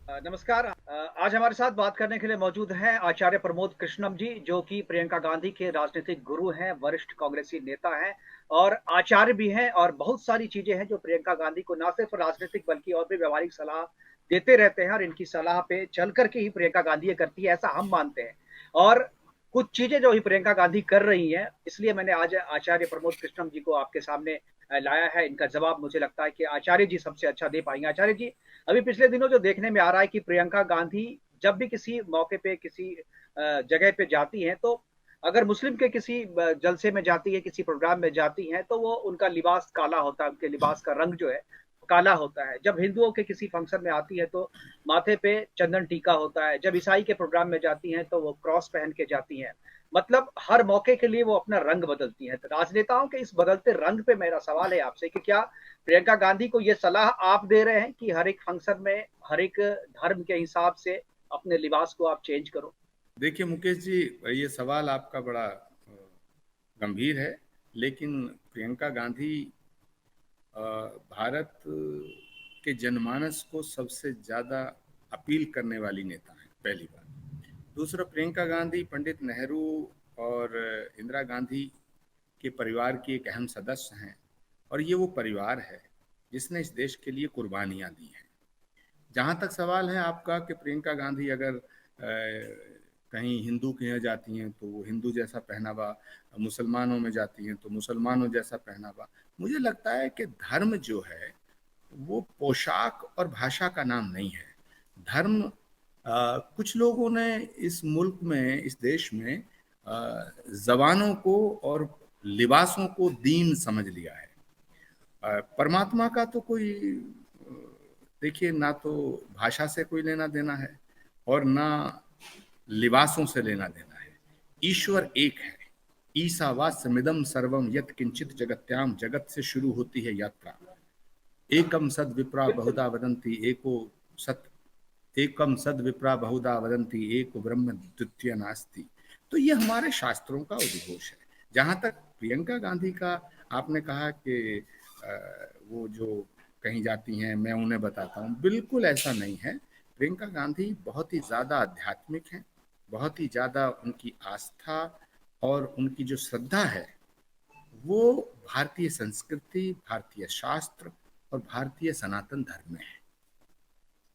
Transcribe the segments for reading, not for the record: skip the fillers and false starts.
नमस्कार। आज हमारे साथ बात करने के लिए मौजूद हैं आचार्य प्रमोद कृष्णम जी, जो कि प्रियंका गांधी के राजनीतिक गुरु हैं, वरिष्ठ कांग्रेसी नेता हैं और आचार्य भी हैं और बहुत सारी चीज़ें हैं जो प्रियंका गांधी को ना सिर्फ़ राजनीतिक बल्कि और भी व्यावहारिक सलाह देते रहते हैं और इनकी सलाह पे चल कर के ही प्रियंका गांधी ये करती है, ऐसा हम मानते हैं। और कुछ चीज़ें जो ही प्रियंका गांधी कर रही हैं, इसलिए मैंने आज आचार्य प्रमोद कृष्णम जी को आपके सामने लाया है। इनका जवाब मुझे लगता है कि आचार्य जी सबसे अच्छा दे पाएँगे। आचार्य जी, अभी पिछले दिनों जो देखने में आ रहा है कि प्रियंका गांधी जब भी किसी मौके पे किसी जगह पे जाती हैं तो अगर मुस्लिम के किसी जलसे में जाती है, किसी प्रोग्राम में जाती हैं तो वो उनका लिबास काला होता है, उनके लिबास का रंग जो है काला होता है। जब हिंदुओं के किसी फंक्शन में आती है तो माथे पे चंदन टीका होता है। जब ईसाई के प्रोग्राम में जाती हैं तो वो क्रॉस पहन के जाती हैं। मतलब हर मौके के लिए वो अपना रंग बदलती हैं। तो राजनेताओं के इस बदलते रंग पे मेरा सवाल है आपसे कि क्या प्रियंका गांधी को ये सलाह आप दे रहे हैं कि हर एक फंक्शन में हर एक धर्म के हिसाब से अपने लिबास को आप चेंज करो? देखिए मुकेश जी, ये सवाल आपका बड़ा गंभीर है। लेकिन प्रियंका गांधी भारत के जनमानस को सबसे ज़्यादा अपील करने वाली नेता है, पहली बात। दूसरा, प्रियंका गांधी पंडित नेहरू और इंदिरा गांधी के परिवार की एक अहम सदस्य हैं। और ये वो परिवार है जिसने इस देश के लिए कुर्बानियाँ दी हैं। जहाँ तक सवाल है आपका कि प्रियंका गांधी अगर कहीं हिंदू के यहाँ जाती हैं तो वो हिंदू जैसा पहनावा, मुसलमानों में जाती हैं तो मुसलमानों जैसा पहनावा, मुझे लगता है कि धर्म जो है वो पोशाक और भाषा का नाम नहीं है। धर्म, कुछ लोगों ने इस मुल्क में, इस देश में जबानों को और लिबासों को दीन समझ लिया है। परमात्मा का तो कोई, देखिए, ना तो भाषा से कोई लेना देना है और ना लिबासों से लेना देना है। ईश्वर एक है। ईसावास्यमिदं सर्वम यत् किंचित जगत्याम, जगत से शुरू होती है यात्रा। एकम सद विप्रा बिल्कुल। बहुधा वदंती एको सत, एकम सद विप्रा बहुधा वदंती एको ब्रह्म द्वितीय नास्ति। तो ये हमारे शास्त्रों का उद्घोष है। जहाँ तक प्रियंका गांधी का आपने कहा कि वो जो कहीं जाती हैं मैं उन्हें बताता हूँ, बिल्कुल ऐसा नहीं है। प्रियंका गांधी बहुत ही ज़्यादा आध्यात्मिक हैं। बहुत ही ज़्यादा उनकी आस्था और उनकी जो श्रद्धा है वो भारतीय संस्कृति, भारतीय शास्त्र और भारतीय सनातन धर्म में है।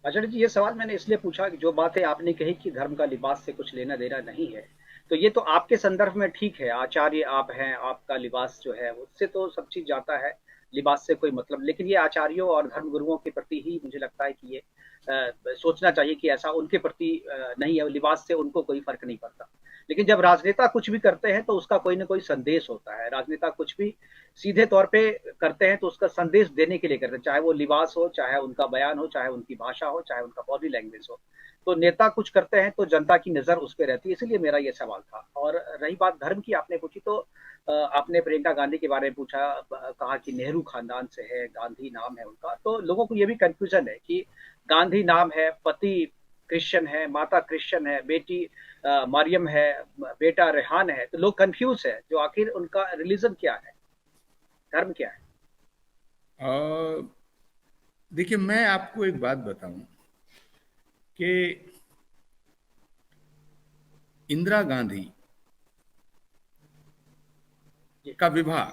आचार्य जी, ये सवाल मैंने इसलिए पूछा कि जो बातें आपने कही कि धर्म का लिबास से कुछ लेना देना नहीं है, तो ये तो आपके संदर्भ में ठीक है। आचार्य आप हैं, आपका लिबास जो है उससे तो सब चीज जाता है, लिबास से कोई मतलब। लेकिन ये आचार्यों और धर्म गुरुओं के प्रति ही मुझे लगता है कि ये सोचना चाहिए कि ऐसा उनके प्रति नहीं है, लिबास से उनको कोई फर्क नहीं पड़ता। लेकिन जब राजनेता कुछ भी करते हैं तो उसका कोई ना कोई संदेश होता है। राजनेता कुछ भी सीधे तौर पे करते हैं तो उसका संदेश देने के लिए करते हैं, चाहे वो लिबास हो, चाहे उनका बयान हो, चाहे उनकी भाषा हो, चाहे उनका बॉडी लैंग्वेज हो। तो नेता कुछ करते हैं तो जनता की नजर उस पर रहती है, इसलिए मेरा ये सवाल था। और रही बात धर्म की, आपने पूछी तो आपने प्रियंका गांधी के बारे में पूछा, कहा कि नेहरू खानदान से है, गांधी नाम है उनका, तो लोगों को ये भी कंफ्यूजन है कि गांधी नाम है, पति क्रिश्चियन है, माता क्रिश्चियन है, बेटी मरियम है, बेटा रेहान है, तो लोग कंफ्यूज है जो आखिर उनका रिलीजन क्या है, धर्म क्या है। और देखिए, मैं आपको एक बात बताऊं कि इंदिरा गांधी जी। का विवाह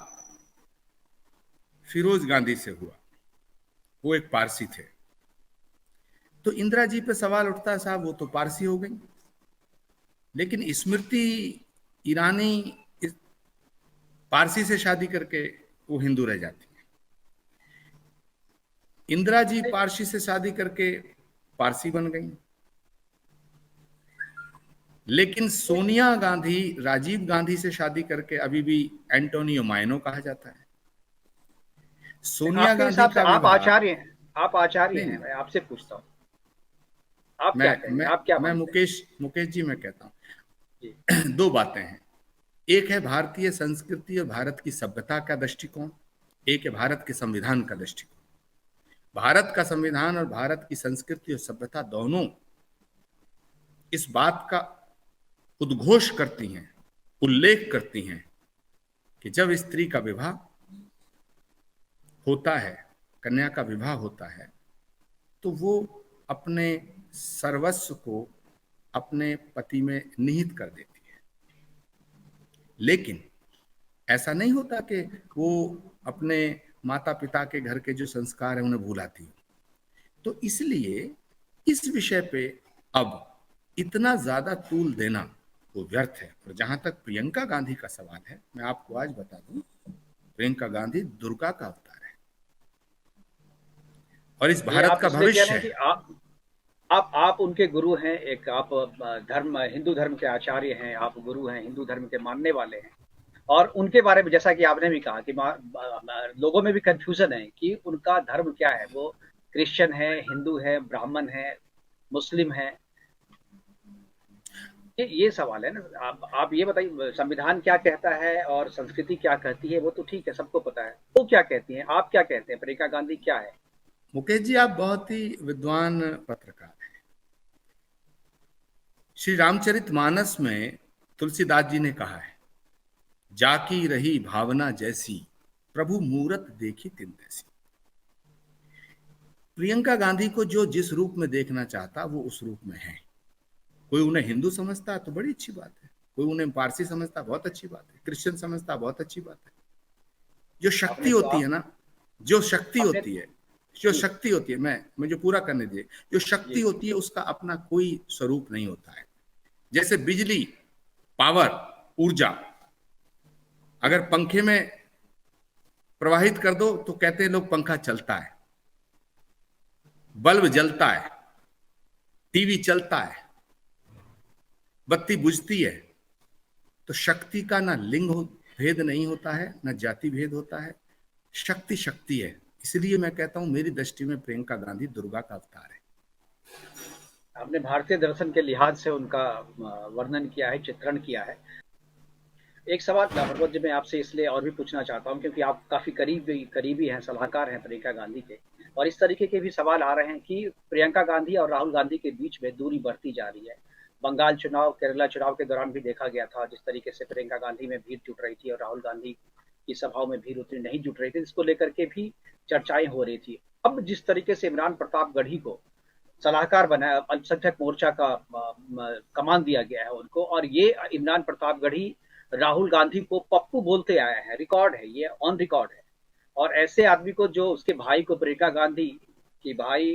फिरोज गांधी से हुआ। वो एक पारसी थे। तो इंदिरा जी पे सवाल उठता है, साहब वो तो पारसी हो गई, लेकिन स्मृति ईरानी इस पारसी से शादी करके वो हिंदू रह जाती है। इंदिरा जी पारसी से शादी करके पारसी बन गई। लेकिन सोनिया गांधी राजीव गांधी से शादी करके अभी भी एंटोनियो मायनो कहा जाता है। सोनिया आपके गांधी हिसाब से का आप विवाह, आचार्य हैं, आप आचार्य नहीं हैं, नहीं, मैं आपसे पूछता हूँ, आप मैं क्या कहेंगे, मैं आप क्या मैं मानते हैं? मुकेश मुकेश जी, मैं कहता जी। हूँ दो बातें हैं। एक है भारतीय संस्कृति और भारत की सभ्यता का दृष्टिकोण। एक है भारत के संविधान का दृष्टिकोण। भारत का संविधान और भारत की संस्कृति और सभ्यता दोनों इस बात का उद्घोष करती हैं, उल्लेख करती हैं कि जब स्त्री का विवाह होता है, कन्या का विवाह होता है, तो वो अपने सर्वस्व को अपने पति में निहित कर देती है। लेकिन ऐसा नहीं होता कि वो अपने माता पिता के घर के जो संस्कार है उन्हें भूलाती है। तो इसलिए इस विषय पे अब इतना ज्यादा तूल देना वो व्यर्थ है। और जहां तक प्रियंका गांधी का सवाल है, मैं आपको आज बता दूं, प्रियंका गांधी दुर्गा का अवतार है और इस ये भारत आप का इसलिए कह रहे भविष्य हैं कि है। आप उनके गुरु हैं, एक आप धर्म हिंदू धर्म के आचार्य हैं, आप गुरु हैं, हिंदू धर्म के मानने वाले हैं। और उनके बारे में जैसा कि आपने भी कहा कि लोगों में भी कंफ्यूजन है कि उनका धर्म क्या है, वो क्रिश्चियन है, हिंदू है, ब्राह्मण है, मुस्लिम है। ये सवाल है ना। आप ये बताइए, संविधान क्या कहता है और संस्कृति क्या कहती है, वो तो ठीक है, सबको पता है। वो क्या कहती हैं, आप क्या कहते हैं, प्रियंका गांधी क्या है? मुकेश जी, आप बहुत ही विद्वान पत्रकार हैं। श्री रामचरितमानस में तुलसीदास जी ने कहा है, जाकी रही भावना जैसी, प्रभु मूरत देखी तिन तैसी। प्रियंका गांधी को जो जिस रूप में देखना चाहता वो उस रूप में है। कोई उन्हें हिंदू समझता है तो बड़ी अच्छी बात है, कोई उन्हें पारसी समझता बहुत अच्छी बात है, क्रिश्चियन समझता बहुत अच्छी बात है। जो शक्ति आपने तो होती है ना, जो शक्ति आपने होती है, जो जी शक्ति होती है, मैं मुझे पूरा करने दीजिए। जो शक्ति जी होती है उसका अपना कोई स्वरूप नहीं होता है। जैसे बिजली, पावर, ऊर्जा, अगर पंखे में प्रवाहित कर दो तो कहते हैं लोग पंखा चलता है, बल्ब जलता है, टीवी चलता है, बत्ती बुझती है। तो शक्ति का ना लिंग भेद नहीं होता है, ना जाति भेद होता है। शक्ति शक्ति है। इसलिए मैं कहता हूं, मेरी दृष्टि में प्रियंका गांधी दुर्गा का अवतार है। आपने भारतीय दर्शन के लिहाज से उनका वर्णन किया है, चित्रण किया है। एक सवाल प्रमोद जी मैं आपसे इसलिए और भी पूछना चाहता हूँ क्योंकि आप काफी करीबी हैं, सलाहकार हैं प्रियंका गांधी के। और इस तरीके के भी सवाल आ रहे हैं कि प्रियंका गांधी और राहुल गांधी के बीच में दूरी बढ़ती जा रही है। बंगाल चुनाव, केरला चुनाव के दौरान भी देखा गया था जिस तरीके से प्रियंका गांधी में भीड़ जुट रही थी और राहुल गांधी की सभाओं में भीड़ उतनी नहीं जुट रही थी, इसको लेकर के भी चर्चाएं हो रही थी। अब जिस तरीके से इमरान प्रतापगढ़ी को सलाहकार बनाया, अल्पसंख्यक मोर्चा का कमान दिया गया है उनको, और ये इमरान प्रतापगढ़ी राहुल गांधी को पप्पू बोलते आया है, रिकॉर्ड है, ये ऑन रिकॉर्ड है। और ऐसे आदमी को, जो उसके भाई को, प्रियंका गांधी की भाई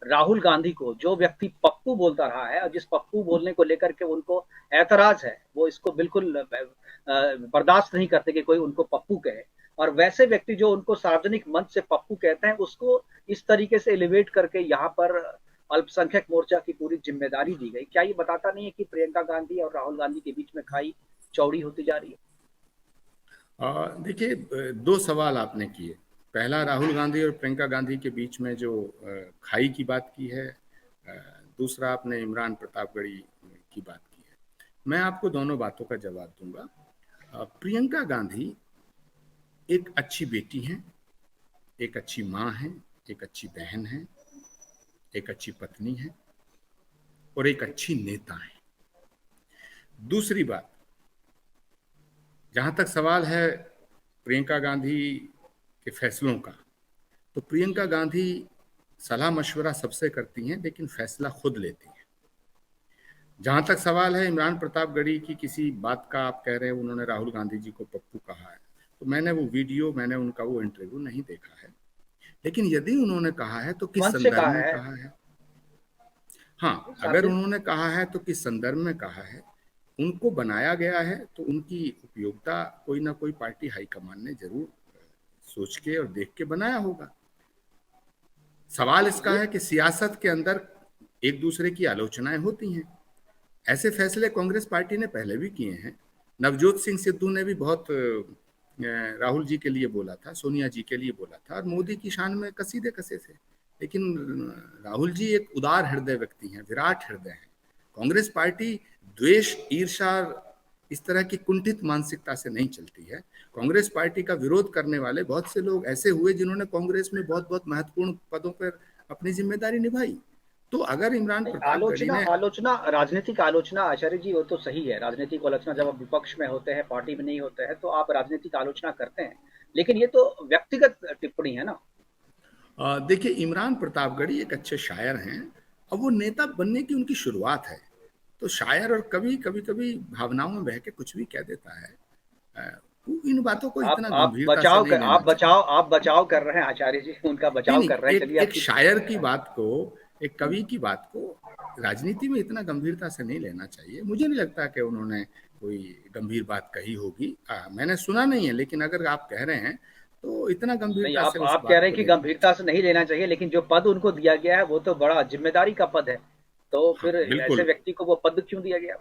राहुल गांधी को जो व्यक्ति पप्पू बोलता रहा है और जिस पप्पू बोलने को लेकर के उनको ऐतराज है, वो इसको बिल्कुल बर्दाश्त नहीं करते कि कोई उनको पप्पू कहे। और वैसे व्यक्ति जो उनको सार्वजनिक मंच से पप्पू कहते हैं, उसको इस तरीके से एलिवेट करके यहाँ पर अल्पसंख्यक मोर्चा की पूरी जिम्मेदारी दी गई। क्या ये बताता नहीं है कि प्रियंका गांधी और राहुल गांधी के बीच में खाई चौड़ी होती जा रही है? देखिए, दो सवाल आपने किए। पहला, राहुल गांधी और प्रियंका गांधी के बीच में जो खाई की बात की है। दूसरा, आपने इमरान प्रतापगढ़ी की बात की है। मैं आपको दोनों बातों का जवाब दूंगा। प्रियंका गांधी एक अच्छी बेटी हैं, एक अच्छी माँ हैं, एक अच्छी बहन हैं, एक अच्छी पत्नी है और एक अच्छी नेता है। दूसरी बात, जहां तक सवाल है प्रियंका गांधी के फैसलों का, तो प्रियंका गांधी सलाह मशवरा सबसे करती हैं लेकिन फैसला खुद लेती हैं। जहां तक सवाल है इमरान प्रतापगढ़ी की किसी बात का, आप कह रहे हैं उन्होंने राहुल गांधी जी को पप्पू कहा है, तो मैंने वो वीडियो, मैंने उनका वो इंटरव्यू नहीं देखा है। लेकिन यदि उन्होंने कहा है तो किस मंच से संदर्भ कहा में है, कहा है? हाँ, अगर सार्वजनिक। उन्होंने कहा है तो किस संदर्भ में कहा है? उनको बनाया गया है तो उनकी उपयोगिता कोई ना कोई पार्टी हाईकमान ने जरूर सोच के और देख के बनाया होगा। सवाल इसका ये है कि सियासत के अंदर एक दूसरे की आलोचनाएं होती हैं। ऐसे फैसले कांग्रेस पार्टी ने पहले भी किए हैं। नवजोत सिंह सिद्धू ने भी बहुत राहुल जी के लिए बोला था, सोनिया जी के लिए बोला था और मोदी की शान में कसीदे कसे थे। लेकिन राहुल जी एक उदार हृदय व्यक्ति हैं, विराट हृदय हैं। कांग्रेस पार्टी द्वेष, ईर्षा, इस तरह की कुंठित मानसिकता से नहीं चलती है। कांग्रेस पार्टी का विरोध करने वाले बहुत से लोग ऐसे हुए जिन्होंने कांग्रेस में बहुत बहुत महत्वपूर्ण पदों पर अपनी जिम्मेदारी निभाई। तो अगर इमरान प्रतापगढ़ी आलोचना ने, आलोचना राजनीतिक आलोचना, आचार्य जी, वो तो सही है। राजनीतिक आलोचना जब आप विपक्ष में होते हैं, पार्टी में नहीं होते हैं, तो आप राजनीतिक आलोचना करते हैं। लेकिन ये तो व्यक्तिगत टिप्पणी है ना। देखिए, इमरान प्रतापगढ़ी एक अच्छे शायर हैं अब वो नेता बनने की उनकी शुरुआत है, तो शायर और कभी कभी कभी भावनाओं में बह के कुछ भी कह देता है। इन बातों को इतना गंभीरता से नहीं लेना चाहिए। आप बचाव कर रहे हैं आचार्य जी, उनका नहीं बचाव नहीं, कर रहे हैं, एक चलिए एक आपकी। शायर की बात को, एक कवि की बात को राजनीति में इतना गंभीरता से नहीं लेना चाहिए। मुझे नहीं लगता कि उन्होंने कोई गंभीर बात कही होगी। मैंने सुना नहीं है, लेकिन अगर आप कह रहे हैं तो इतना नहीं, गंभीरता से उस आप कह बात रहे को हैं कि लेना नहीं गंभीरता से चाहिए। नहीं लेना चाहिए, लेकिन जो पद उनको दिया गया है वो तो बड़ा जिम्मेदारी का पद है, तो हाँ फिर ऐसे बिल्कुल। व्यक्ति को वो पद क्यों दिया गया?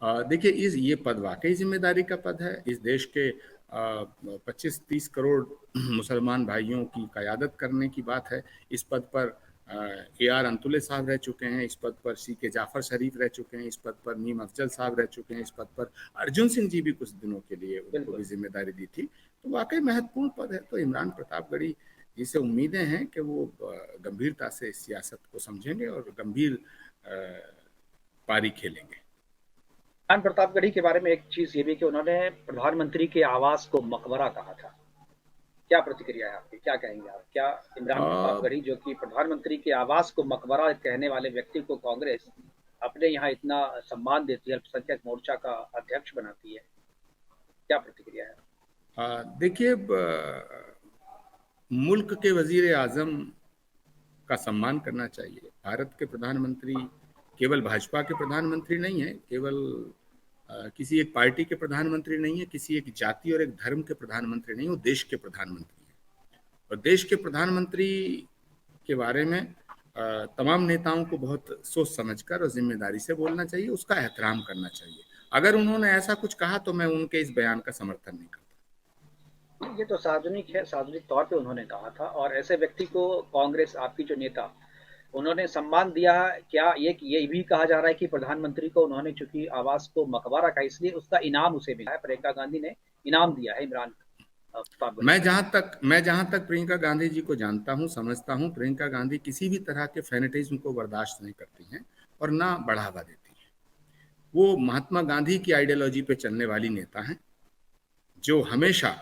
देखिए, इस ये पद वाकई जिम्मेदारी का पद है। इस देश के 25-30 करोड़ मुसलमान भाइयों की क़यादत करने की बात है। इस पद पर AR अंतुले साहब रह चुके हैं, इस पद पर CK जाफर शरीफ रह चुके हैं, इस पद पर मीम अफजल साहब रह चुके हैं, इस पद पर अर्जुन सिंह जी भी कुछ दिनों के लिए उनको बिल्कुल। भी जिम्मेदारी दी थी। तो वाकई महत्वपूर्ण पद है। तो इमरान प्रतापगढ़ी जी से उम्मीदें हैं कि वो गंभीरता से इस सियासत को समझेंगे और गंभीर पारी खेलेंगे। इमरान प्रतापगढ़ी के बारे में एक चीज ये भी कि उन्होंने प्रधानमंत्री के आवास को मकबरा कहा था। क्या प्रतिक्रिया है आपकी, क्या कहेंगे आप? क्या इमरान अ, प्रतापगढ़ी, जो कि प्रधानमंत्री के आवास को मकबरा कहने वाले व्यक्ति को कांग्रेस अपने यहाँ इतना सम्मान देती है, अल्पसंख्यक मोर्चा का अध्यक्ष बनाती है, क्या प्रतिक्रिया है? देखिए, मुल्क के वजीर आजम का सम्मान करना चाहिए। भारत के प्रधानमंत्री केवल भाजपा के प्रधानमंत्री नहीं है, केवल किसी एक पार्टी के प्रधानमंत्री नहीं है, किसी एक जाति और एक धर्म के प्रधानमंत्री नहीं, वो देश के प्रधानमंत्री हैं। और देश के प्रधानमंत्री के बारे में तमाम नेताओं को बहुत सोच समझकर और जिम्मेदारी से बोलना चाहिए, उसका एहतराम करना चाहिए। अगर उन्होंने ऐसा कुछ कहा तो मैं उनके इस बयान का समर्थन नहीं करता। ये तो सार्वजनिक है, सार्वजनिक तौर पे उन्होंने कहा था, और ऐसे व्यक्ति को कांग्रेस, आपकी जो नेता, उन्होंने सम्मान दिया। क्या ये भी कहा जा रहा है कि प्रधानमंत्री को उन्होंने चूंकि आवास को मकबरा का, इसलिए उसका इनाम उसे मिला है, प्रियंका गांधी ने इनाम दिया है इमरान प्रतापगढ़ी को? मैं जहां तक प्रियंका गांधी जी को जानता हूं, समझता हूं, प्रियंका गांधी किसी भी तरह के फेनेटिज्म को बर्दाश्त नहीं करती हैं और ना बढ़ावा देती हैं। वो महात्मा गांधी की आइडियोलॉजी पे चलने वाली नेता हैं, जो हमेशा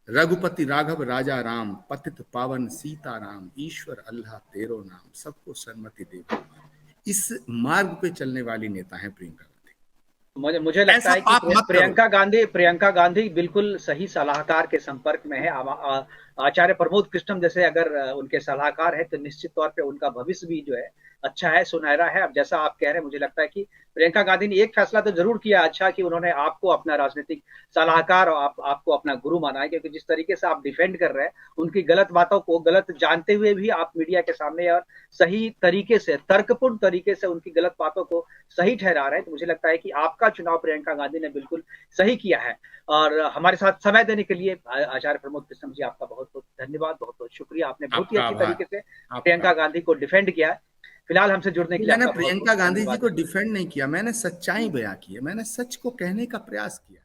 रघुपति राघव राजा राम, पतित पावन सीता राम, ईश्वर अल्लाह तेरो नाम, सबको सन्मति दे भगवान, इस मार्ग पे चलने वाली नेता हैं प्रियंका गांधी। मुझे लगता ऐसा है कि पाप मत करो। प्रियंका गांधी बिल्कुल सही सलाहकार के संपर्क में है। आचार्य प्रमोद कृष्णम जैसे अगर उनके सलाहकार है, तो निश्चित तौर पे उनका भविष्य भी जो है अच्छा है, सुनहरा है। अब जैसा आप कह रहे हैं, मुझे लगता है कि प्रियंका गांधी ने एक फैसला तो जरूर किया अच्छा, कि उन्होंने आपको अपना राजनीतिक सलाहकार और आपको अपना गुरु माना है, क्योंकि जिस तरीके से आप डिफेंड कर रहे हैं उनकी गलत बातों को, गलत जानते हुए भी आप मीडिया के सामने और सही तरीके से, तर्कपूर्ण तरीके से उनकी गलत बातों को सही ठहरा रहे हैं, तो मुझे लगता है कि आपका चुनाव प्रियंका गांधी ने बिल्कुल सही किया है। और हमारे साथ समय देने के लिए आचार्य प्रमोद कृष्णम जी, आपका बहुत बहुत धन्यवाद, बहुत बहुत शुक्रिया। आपने बहुत ही आपका अच्छी आभार। तरीके से आपका प्रियंका गांधी को डिफेंड किया है। फिलहाल हमसे जुड़ने के लिए मैंने आपका बहुत बहुत प्रियंका गांधी जी धन्यवाद को है। डिफेंड नहीं किया, मैंने सच्चाई बयां की है, मैंने सच को कहने का प्रयास किया।